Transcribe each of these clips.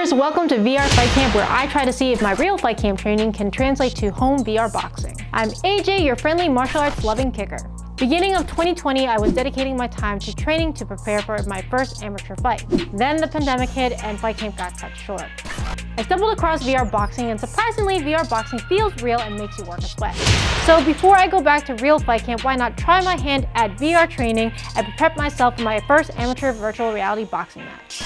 viewers, welcome to VR Fight Camp, where I try to see if my real fight camp training can translate to home VR boxing. I'm AJ, your friendly martial arts loving kicker. Beginning of 2020, I was dedicating my time to training to prepare for my first amateur fight. Then the pandemic hit and fight camp got cut short. I stumbled across VR boxing, and surprisingly, VR boxing feels real and makes you work a sweat. So before I go back to real fight camp, why not try my hand at VR training and prep myself for my first amateur virtual reality boxing match.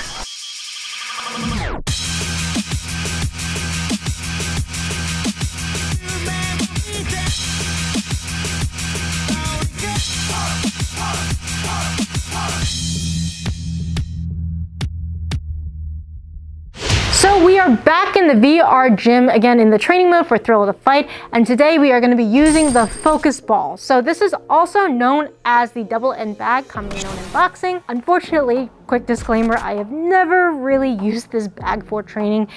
So we are back in the VR gym again in the training mode for Thrill of the Fight, and today we are going to be using the focus ball. So this is also known as the Doubleend Bag, commonly known in boxing. Unfortunately, quick disclaimer, I have never really used this bag for training,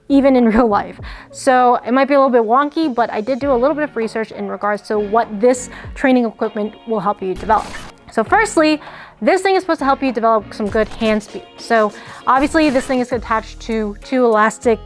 even in real life. So it might be a little bit wonky, but I did do a little bit of research in regards to what this training equipment will help you develop. So firstly, this thing is supposed to help you develop some good hand speed. So obviously this thing is attached to two elastic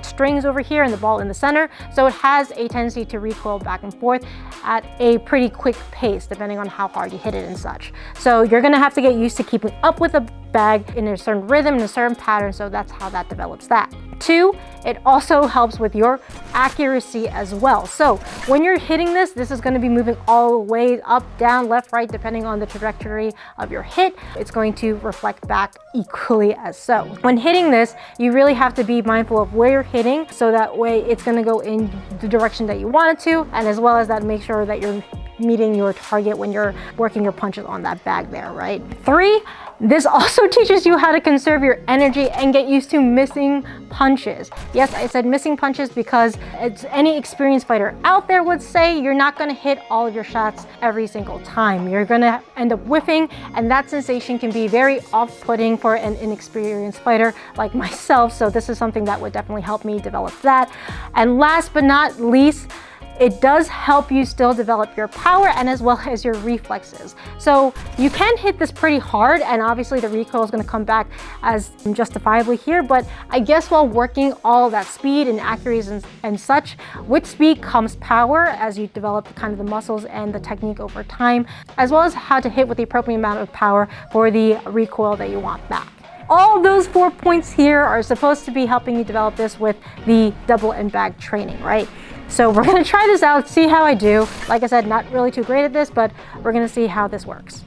strings over here and the ball in the center. So it has a tendency to recoil back and forth at a pretty quick pace, depending on how hard you hit it and such. So you're gonna have to get used to keeping up with the bag in a certain rhythm, in a certain pattern. So that's how that develops that. Two, it also helps with your accuracy as well. So when you're hitting this, this is going to be moving all the way up, down, left, right, depending on the trajectory of your hit. It's going to reflect back equally as so. When hitting this, you really have to be mindful of where you're hitting, so that way it's going to go in the direction that you want it to, and as well as that, make sure that you're meeting your target when you're working your punches on that bag there, right? Three, this also teaches you how to conserve your energy and get used to missing punches. Yes, I said missing punches because it's any experienced fighter out there would say you're not going to hit all of your shots every single time. You're going to end up whiffing, and that sensation can be very off-putting for an inexperienced fighter like myself. So this is something that would definitely help me develop that. And last but not least, it does help you still develop your power and as well as your reflexes. So you can hit this pretty hard, and obviously the recoil is going to come back as justifiably here, but I guess while working all that speed and accuracy and such, with speed comes power as you develop kind of the muscles and the technique over time, as well as how to hit with the appropriate amount of power for the recoil that you want back. All those 4 points here are supposed to be helping you develop this with the Doubleend Bag training, right? So we're going to try this out, see how I do. Like I said, not really too great at this, but we're going to see how this works.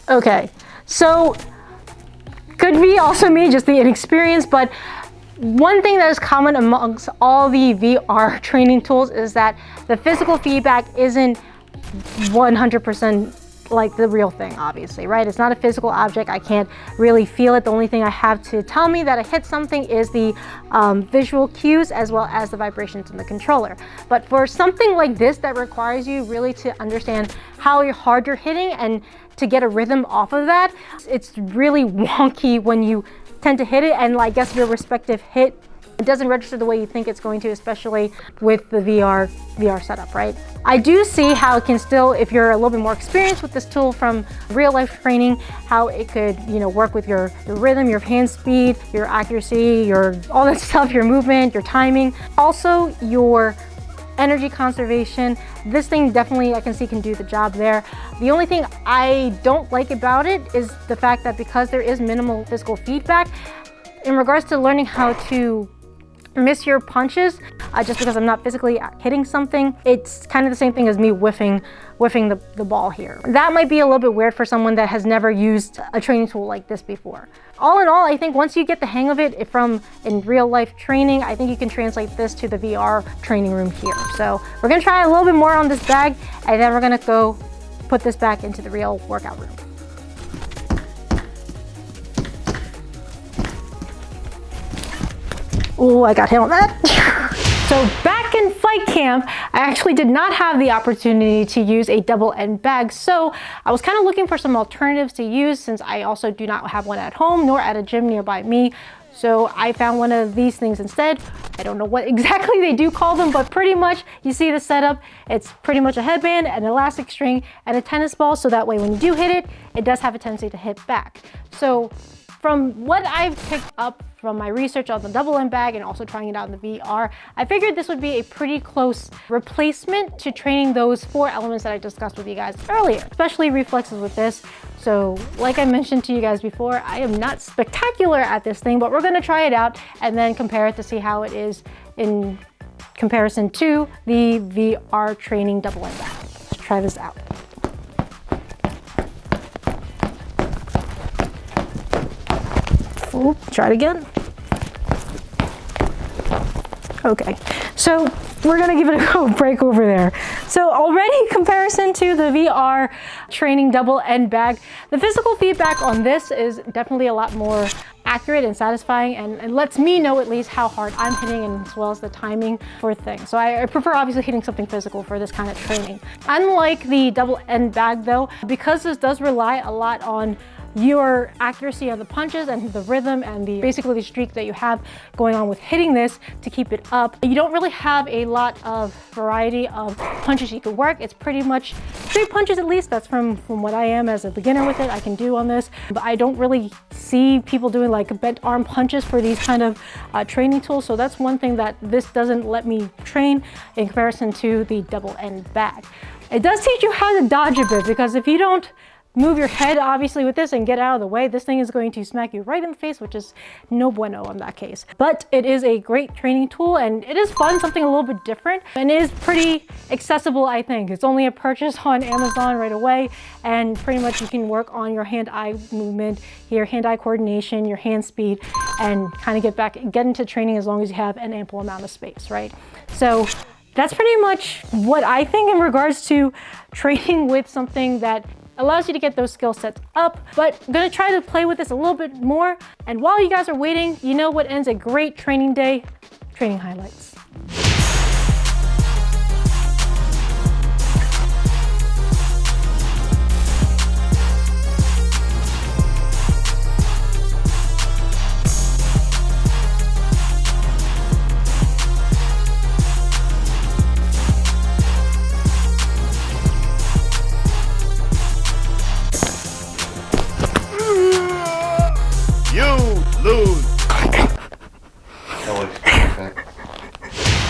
Okay, so could be also me, just the inexperience, but one thing that is common amongst all the VR training tools is that the physical feedback isn't 100% like the real thing, obviously, right? It's not a physical object. I can't really feel it. The only thing I have to tell me that I hit something is the visual cues as well as the vibrations in the controller. But for something like this that requires you really to understand how hard you're hitting and to get a rhythm off of that, it's really wonky when you tend to hit it, and I guess your respective hit, it doesn't register the way you think it's going to, especially with the VR setup, right? I do see how it can still, if you're a little bit more experienced with this tool from real life training, how it could, work with your rhythm, your hand speed, your accuracy, all that stuff, your movement, your timing, also your energy conservation. This thing definitely I can see can do the job there. The only thing I don't like about it is the fact that because there is minimal physical feedback, in regards to learning how to miss your punches, just because I'm not physically hitting something, it's kind of the same thing as me whiffing the ball here. That might be a little bit weird for someone that has never used a training tool like this before. All in all, I think once you get the hang of it from in real life training, I think you can translate this to the VR training room here. So we're gonna try a little bit more on this bag, and then we're gonna go put this back into the real workout room. Oh, I got hit on that. So back in fight camp, I actually did not have the opportunity to use a Doubleend bag. So I was kind of looking for some alternatives to use, since I also do not have one at home nor at a gym nearby me So I found one of these things instead. I don't know what exactly they do call them, but pretty much you see the setup. It's pretty much a headband, an elastic string, and a tennis ball. So that way when you do hit it, it does have a tendency to hit back. So from what I've picked up from my research on the Doubleend Bag and also trying it out in the VR, I figured this would be a pretty close replacement to training those 4 elements that I discussed with you guys earlier, especially reflexes with this. So like I mentioned to you guys before, I am not spectacular at this thing, but we're gonna try it out and then compare it to see how it is in comparison to the VR training Doubleend Bag. Let's try this out. Ooh, try it again. Okay, so we're gonna give it a break over there. So already in comparison to the VR training Doubleend Bag, the physical feedback on this is definitely a lot more accurate and satisfying, and lets me know at least how hard I'm hitting and as well as the timing for things. So I prefer obviously hitting something physical for this kind of training. Unlike the Doubleend Bag though, because this does rely a lot on your accuracy of the punches and the rhythm and basically the streak that you have going on with hitting this to keep it up, you don't really have a lot of variety of punches you can work. It's pretty much 3 punches at least. That's from what I am as a beginner with it, I can do on this. But I don't really see people doing like bent arm punches for these kind of training tools. So that's one thing that this doesn't let me train in comparison to the Doubleend Bag. It does teach you how to dodge a bit, because if you don't move your head obviously with this and get out of the way, this thing is going to smack you right in the face, which is no bueno in that case. But it is a great training tool and it is fun, something a little bit different, and it is pretty accessible, I think. It's only a purchase on Amazon right away, and pretty much you can work on your hand-eye movement, your hand-eye coordination, your hand speed, and kind of get into training as long as you have an ample amount of space, right? So that's pretty much what I think in regards to training with something that allows you to get those skill sets up. But I'm gonna try to play with this a little bit more. And while you guys are waiting, you know what ends a great training day? Training highlights.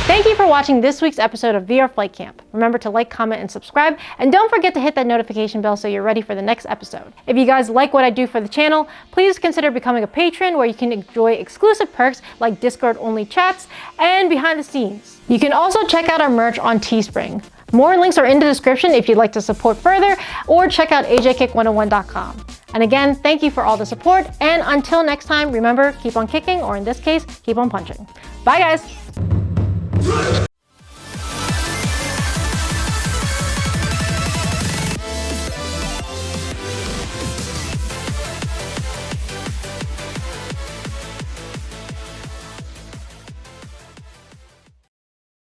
Thank you for watching this week's episode of VR Flight Camp. Remember to like, comment, and subscribe, and don't forget to hit that notification bell so you're ready for the next episode. If you guys like what I do for the channel, please consider becoming a patron where you can enjoy exclusive perks like Discord-only chats and behind the scenes. You can also check out our merch on Teespring. More links are in the description if you'd like to support further, or check out AJKICK101.com. And again, thank you for all the support, and until next time, remember, keep on kicking, or in this case, keep on punching. Bye guys!